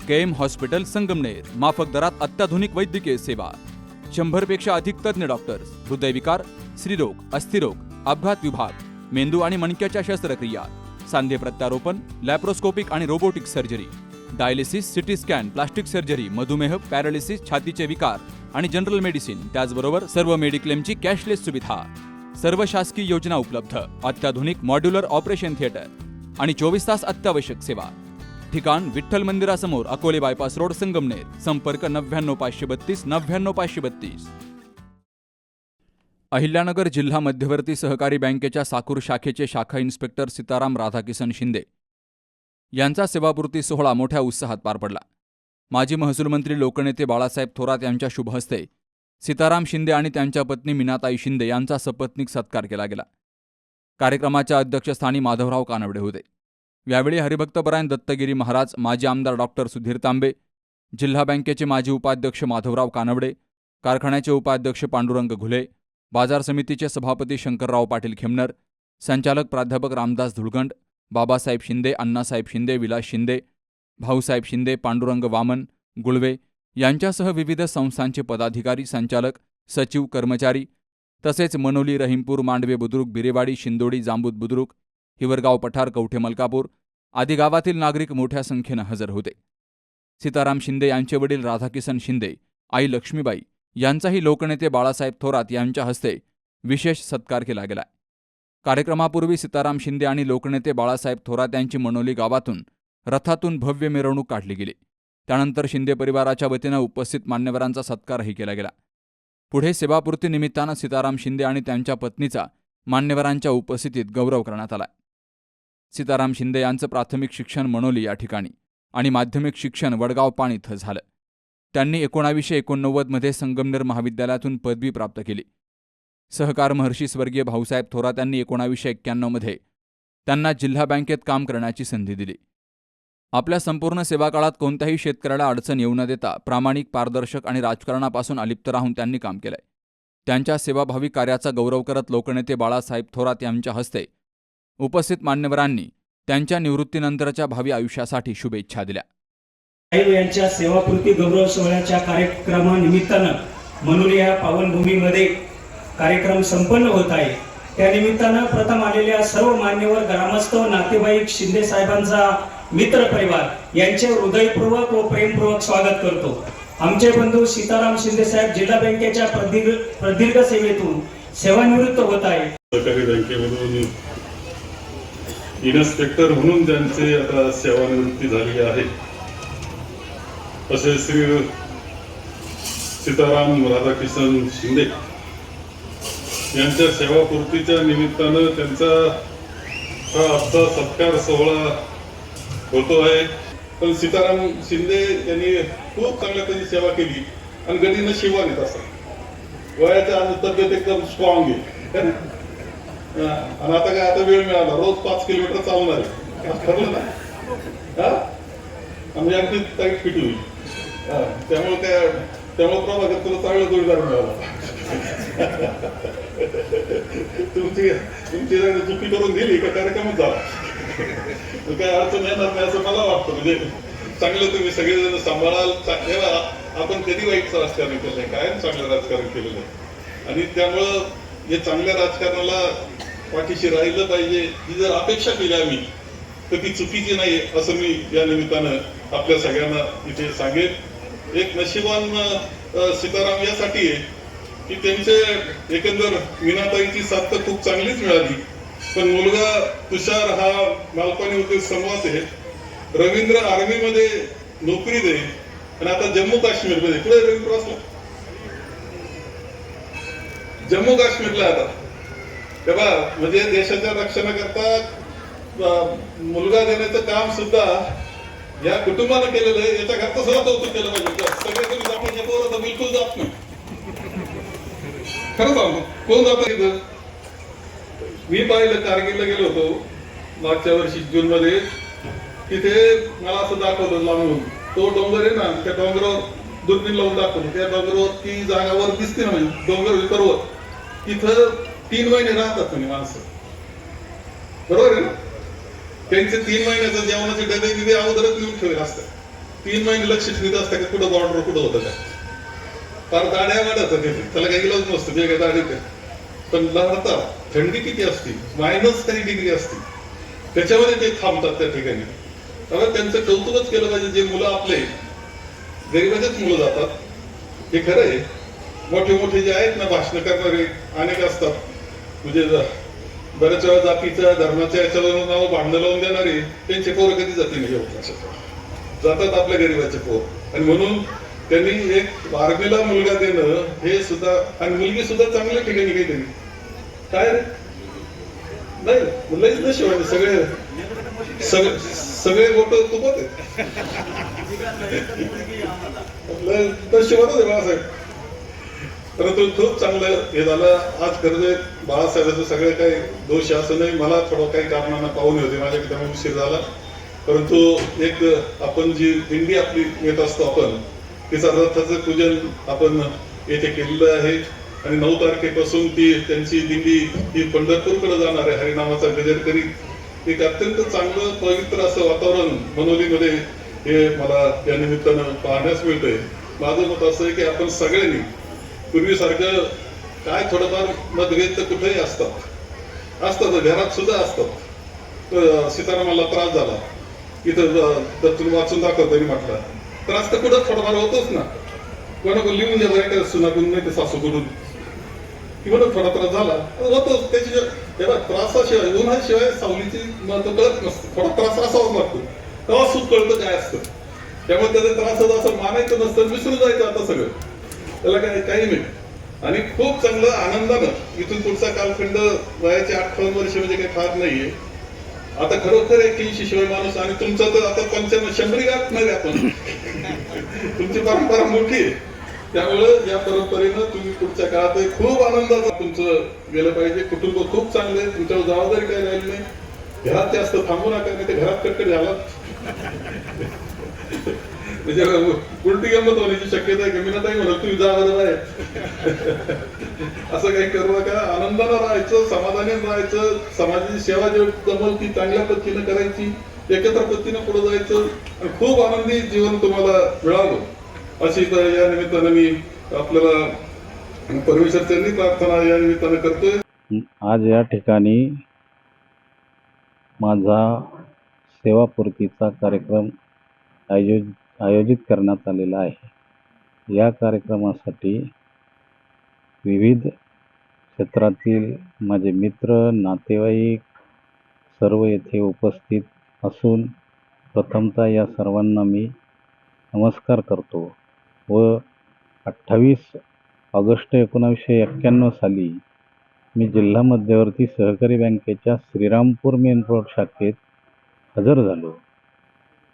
KM hospital Sangamner, माफक दरात अत्याधुनिक वैद्यकीय सेवा, 100 पेक्षा अधिक तज्ञ डॉक्टर्स, हृदयविकार, स्त्रीरोग, अस्थिरोग, अपघात विभाग, मेंदू आणि मणक्याच्या शस्त्रक्रिया, सांधे प्रत्यारोपण, लॅप्रोस्कोपिक आणि robotic surgery, dialysis, CT scan, plastic surgery, मधुमेह, पॅरालिसिस, छातीचे विकार आणि जनरल मेडिसिन, त्याचबरोबर सर्व मेडिक्लेमची कॅशलेस सुविधा, सर्व शासकीय योजना उपलब्ध, अत्याधुनिक मॉड्युलर ऑपरेशन थिएटर आणि 24 तास अत्यावश्यक सेवा. ठिकाण विठ्ठल मंदिरासमोर, अकोले बायपास रोड, संगमनेर. संपर्क 99532 99532. अहिल्यानगर जिल्हा मध्यवर्ती सहकारी बँकेच्या साकूर शाखेचे शाखा इन्स्पेक्टर सीताराम राधाकिसन शिंदे यांचा सेवापूर्ती सोहळा मोठ्या उत्साहात पार पडला. माजी महसूल मंत्री लोकनेते बाळासाहेब थोरात यांच्या शुभ हस्ते सीताराम शिंदे आणि त्यांच्या पत्नी मीनाताई शिंदे यांचा सपत्नीक सत्कार केला गेला. कार्यक्रमाच्या अध्यक्षस्थानी माधवराव कानवडे होते. यावेळी हरिभक्तपरायण दत्तगिरी महाराज, माजी आमदार डॉक्टर सुधीर तांबे, जिल्हा बँकेचे माजी उपाध्यक्ष माधवराव कानवडे, कारखान्याचे उपाध्यक्ष पांडुरंग घुले, बाजार समितीचे सभापती शंकरराव पाटील खेमनर, संचालक प्राध्यापक रामदास धुळगंड, बाबासाहेब शिंदे, अण्णासाहेब शिंदे, विलास शिंदे, भाऊसाहेब शिंदे, पांडुरंग वामन गुळवे यांच्यासह विविध संस्थांचे पदाधिकारी, संचालक, सचिव, कर्मचारी तसेच मनोली, रहीमपूर, मांडवे बुद्रुक, बिरेवाडी, शिंदोडी, जांबूत बुद्रुक, हिवरगाव पठार, कवठे मलकापूर आदी गावातील नागरिक मोठ्या संख्येनं हजर होते. सीताराम शिंदे यांचे वडील राधाकिसन शिंदे, आई लक्ष्मीबाई यांचाही लोकनेते बाळासाहेब थोरात यांच्या हस्ते विशेष सत्कार केला गेला. कार्यक्रमापूर्वी सीताराम शिंदे आणि लोकनेते बाळासाहेब थोरात यांची मनोली गावातून रथातून भव्य मिरवणूक काढली गेली. त्यानंतर शिंदे परिवाराच्या वतीनं उपस्थित मान्यवरांचा सत्कारही केला गेला. पुढे सेवापूर्ती निमित्तानं सीताराम शिंदे आणि त्यांच्या पत्नीचा मान्यवरांच्या उपस्थितीत गौरव करण्यात आला. सीताराम शिंदे यांचं प्राथमिक शिक्षण मनोली या ठिकाणी आणि माध्यमिक शिक्षण वडगाव पाण इथं झालं. त्यांनी 1989 मध्ये संगमनेर महाविद्यालयातून पदवी प्राप्त केली. सहकार महर्षी स्वर्गीय भाऊसाहेब थोरात यांनी 1991 मध्ये त्यांना जिल्हा बँकेत काम करण्याची संधी दिली. आपल्या संपूर्ण सेवाकाळात कोणत्याही शेतकऱ्याला अडचण येऊ न देता प्रामाणिक, पारदर्शक आणि राजकारणापासून अलिप्त राहून त्यांनी काम केलंय. त्यांच्या सेवाभावी कार्याचा गौरव करत लोकनेते बाळासाहेब थोरात यांच्या हस्ते उपस्थित मान्यवरांनी त्यांच्या निवृत्तीनंतरच्या भावी आयुष्यासाठी शुभेच्छा दिल्या. यांच्या सेवापूर्ती गौरव सोहळ्याच्या कार्यक्रमानिमित्तानं मनोली या पावनभूमीमध्ये कार्यक्रम संपन्न होत आहे. त्यानिमित्तानं प्रथम आलेल्या सर्व मान्यवर, ग्रामस्थ, नातेवाईक, शिंदे साहेबांचा मित्र परिवार यांचे हृदयपूर्वक व प्रेमपूर्वक स्वागत करतो. आमचे बंधू सीताराम शिंदे साहेब जिल्हा बँकेच्या प्रदीर्घ सेवेतून सेवानिवृत्त होत आहे. सहकारी बँकेमधून इन्स्पेक्टर म्हणून ज्यांचे आता सेवानिवृत्ती झाली आहे असे श्री सीताराम राधाकिसन शिंदे यांच्या सेवापूर्तीच्या निमित्तानं त्यांचा हा आजचा सत्कार सोहळा होतो आहे. पण सीताराम शिंदे यांनी खूप चांगल्या त्यांची सेवा केली आणि गडीनं शिवान येत असतात. वयाच्या तब्येत एकदम स्ट्रॉंग आहे आणि आता काय, आता वेळ मिळाला रोज 5 किलोमीटर चालणार आहे, ठरलं ना. आम्ही अगदी टाईट फिट होईल. त्यामुळे प्रभाकर तुला चांगला जोडीदार मिळाला. तुमची चुकी करून दिली का कार्यक्रमच झाला. काय अडचण येणार नाही असं मला वाटतं. म्हणजे चांगलं तुम्ही सगळेजण सांभाळाल. आपण कधी वाईट राजकारण केलं नाही, कायम चांगलं राजकारण केलेलं आहे आणि त्यामुळं हे चांगल्या राजकारणाला पाठीशी राहिलं पाहिजे. ही जर अपेक्षा केली आम्ही तर ती चुकीची नाही असं मी या निमित्तानं आपल्या सगळ्यांना इथे सांगेन. एक नशिबान सीताराम यासाठी आहे की त्यांचे एकंदर मीनाताईची साथ तर खूप चांगलीच मिळाली, पण मुलगा तुषार हा मालपाणी उद्योग समूहात आहे. रवींद्र आर्मीमध्ये नोकरी दे आणि आता जम्मू काश्मीरमध्ये पुढे रवींद्र असला जम्मू काश्मीरला आता तेव्हा म्हणजे देशाच्या रक्षणाकरता मुलगा देण्याचं काम सुद्धा या कुटुंबानं केलेलं आहे. याच्या घरचं सुद्धा कौतुक केलं पाहिजे. सगळे तुम्ही आपण येतो तर बिलकुल जात नाही. खरं सांगतो, कोण जातं इथं? मी पाहिलं, कारगिलला गेलो होतो मागच्या वर्षी जून मध्ये. तिथे मला असं दाखवलं लांबून तो डोंगर आहे ना, त्या डोंगरावर दुर्बीण लावून दाखवलं. त्या डोंगरावर ती जागावर दिसते ना, म्हणजे डोंगर पर्वत, तिथं 3 महिने राहतात तुम्ही माणसं. बरोबर आहे ना? त्यांचे 3 महिन्याचं जेवणाचे डबे बिबे अगोदरच नेऊन ठेवले असतात. 3 महिने लक्ष ठेवत असतं का कुठं बॉर्डर कुठं होतं का, फार दाड्या वाढत त्याला काही इलाज नसतं जे काय दाढी. पण लढतात, थंडी किती असते, मायनस काही डिग्री असते, त्याच्यामध्ये ते थांबतात त्या ठिकाणी. त्यामुळे त्यांचं कौतुकच केलं पाहिजे. जे मुलं आपले गरिबाचेच मुलं जातात, हे खरं आहे. मोठे मोठे जे आहेत ना भाषण करणारे अनेक असतात, म्हणजे बऱ्याच वेळा जातीच्या धर्माच्या याच्यावर नाव भांडणं लावून देणारे, त्यांचे पोर कधी जाती नाही जातात आपल्या गरिबाचे पोर. आणि म्हणून त्यांनी एक आर्मीला मुलगा देणं हे सुद्धा, आणि मुलगी सुद्धा चांगल्या ठिकाणी काहीतरी काय रे नाही मुलाच नशिबाने सगळे गोट तुपत आहेत. नशिबातच आहे बाळासाहेब. परंतु खूप चांगलं हे झालं. आज खरं बाळासाहेबांचं सगळे काही दोष असं नाही. मला थोडं काही कारणांना पाहुणे होते, माझ्याकडे त्यामुळे उशीर झाला. परंतु एक आपण जी दिंडी आपली येत असतो आपण, तिचा रथाचं पूजन आपण येथे केलेलं आहे. आणि 9 तारखेपासून ती त्यांची दिंडी ही पंढरपूरकडे जाणार आहे हरिनामाचा गजर करीत. एक अत्यंत चांगलं पवित्र असं वातावरण मनोलीमध्ये हे मला या निमित्तानं पाहण्यास मिळतंय. माझं मत असं आहे की आपण सगळ्यांनी पूर्वीसारखं काय थोडंफार मतभेद तर कुठेही असतात, घरात सुद्धा असतात. सीतारामाला त्रास झाला, इथं दत्तून वाचून दाखव त्यांनी म्हटलं, त्रास तर कुठं थोडाफार होतोच ना. कोणाकडून लिहून द्या बरं, सुनाकडून नाही ते सासूकडून, किंवा थोडा त्रास झाला होतोच. त्याच्या त्रासाशिवाय उन्हाशिवाय सावलीची महत्व कळत नसतं. थोडा त्रास असावाच लागतो, तेव्हा सुख कळतं काय असतं. त्यामुळे त्याचा त्रास असं मानायचं नसतं, विसरून जायचं आता सगळं, त्याला काही नाही. आणि खूप चांगलं आनंदानं इथून पुढचा कालखंड वयाचे 58 वर्ष म्हणजे काही फार नाहीये. आता खरोखर 81 शिवाय माणूस, आणि तुमचं तर आता 95 100 गाठ नाही आपण. तुमची परंपरा मोठी आहे, त्यामुळं या परंपरेनं तुम्ही पुढच्या काळात खूप आनंदाचं तुमचं गेलं पाहिजे. कुटुंब खूप चांगले, तुमच्यावर जबाबदारी काही राहिली नाही. घरात जास्त थांबू नका, नाही ते घरात कटकट झाला म्हणजे उलटी गंमत होण्याची शक्यता आहे. मी नाही म्हणत तुम्ही जा आहे असं काही करू नका. आनंदानं राहायचं, समाधानी राहायचं, समाजाची सेवा जे जमल ती चांगल्या पद्धतीनं करायची, एकत्र पद्धतीनं पुढे जायचं, आणि खूप आनंदी जीवन तुम्हाला मिळावं अशी या निमित्तानं मी आपल्याला परमेश्वरच्यांनी प्रार्थना या निमित्तानं करतोय. आज या ठिकाणी माझा सेवापूर्तीचा कार्यक्रम आयोजित करण्यात आलेला आहे. या कार्यक्रमासाठी विविध क्षेत्रातील माझे मित्र, नातेवाईक सर्व येथे उपस्थित असून प्रथमतः या सर्वांना मी नमस्कार करतो. व 28 ऑगस्ट 1991 साली मी जिल्हा मध्यवर्ती सहकारी बँकेच्या श्रीरामपूर मेन रोड शाखेत हजर झालो.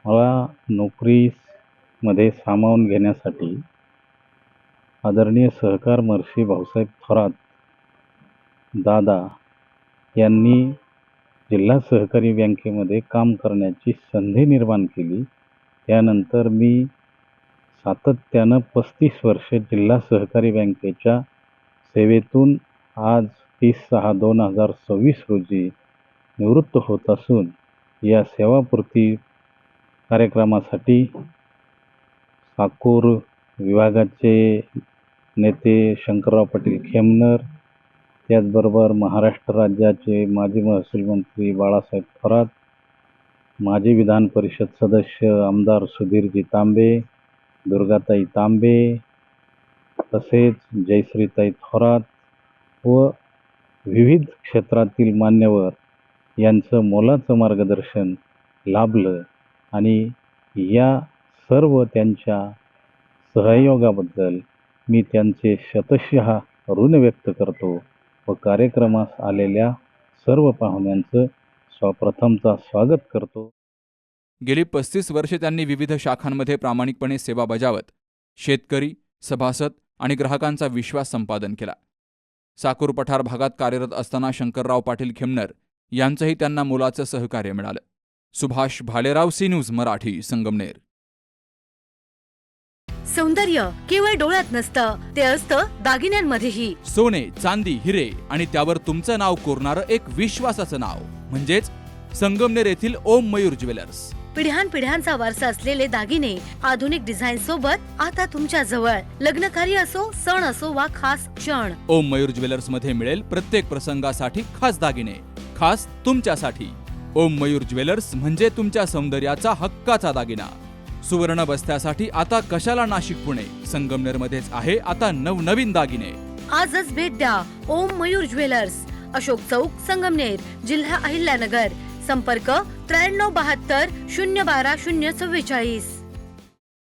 मला नोकरीमध्ये सामावून घेण्यासाठी आदरणीय सहकार महर्षी भाऊसाहेब थोरात दादा यांनी जिल्हा सहकारी बँकेमध्ये काम करण्याची संधी निर्माण केली. त्यानंतर मी सातत्यानं 35 वर्षे जिल्हा सहकारी बँकेच्या सेवेतून आज 30/6/2026 रोजी निवृत्त होत असून या सेवापूर्ती कार्यक्रमासाठी साकूर विभागाचे नेते शंकरराव पाटील खेमनर, त्याचबरोबर महाराष्ट्र राज्याचे माजी महसूल मंत्री बाळासाहेब थोरात, माजी विधान परिषद सदस्य आमदार सुधीरजी तांबे, दुर्गाताई तांबे, तसेच जयश्रीताई थोरात व विविध क्षेत्रातील मान्यवर यांचं मोलाचं मार्गदर्शन लाभलं. आणि या सर्व त्यांच्या सहयोगाबद्दल मी त्यांचे शतशः ऋण व्यक्त करतो व कार्यक्रमास आलेल्या सर्व पाहुण्यांचं प्रथमतः स्वागत करतो. गेली 35 वर्षे त्यांनी विविध शाखांमध्ये प्रामाणिकपणे सेवा बजावत शेतकरी, सभासद आणि ग्राहकांचा विश्वास संपादन केला. साकूर पठार भागात कार्यरत असताना शंकरराव पाटील खेमनर यांचंही त्यांना मोलाचं सहकार्य मिळालं. Subhash Bhalerao, C news Marathi, Sangamner. सौंदर्य केवळ डोळ्यात नसतं, ते असतं दागिन्यांमध्येही. सोने, चांदी, हिरे आणि त्यावर तुमचं नाव कोरणारं एक विश्वासाचं नाव म्हणजेच संगमनेर येथील ओम मयूर ज्वेलर्स. पिढ्यानपिढ्यांचा वारसा असलेले दागिने आधुनिक डिझाईन सोबत आता तुमच्या जवळ. लग्न कार्य असो, सण असो वा खास क्षण, ओम मयूर ज्वेलर्स मध्ये मिळेल प्रत्येक प्रसंगासाठी खास दागिने, खास तुमच्यासाठी. ओम मयूर ज्वेलर्स म्हणजे तुमच्या सौंदर्याचा हक्काचा दागिना. सुवर्ण बस्त्यासाठी आता कशाला नाशिक पुणे, संगमनेर मध्येच आहे आता नवनवीन दागिने. आजच भेट द्या ओम मयूर ज्वेलर्स, अशोक चौक, संगमनेर, जिल्हा अहिल्यानगर. संपर्क 9372 012 044.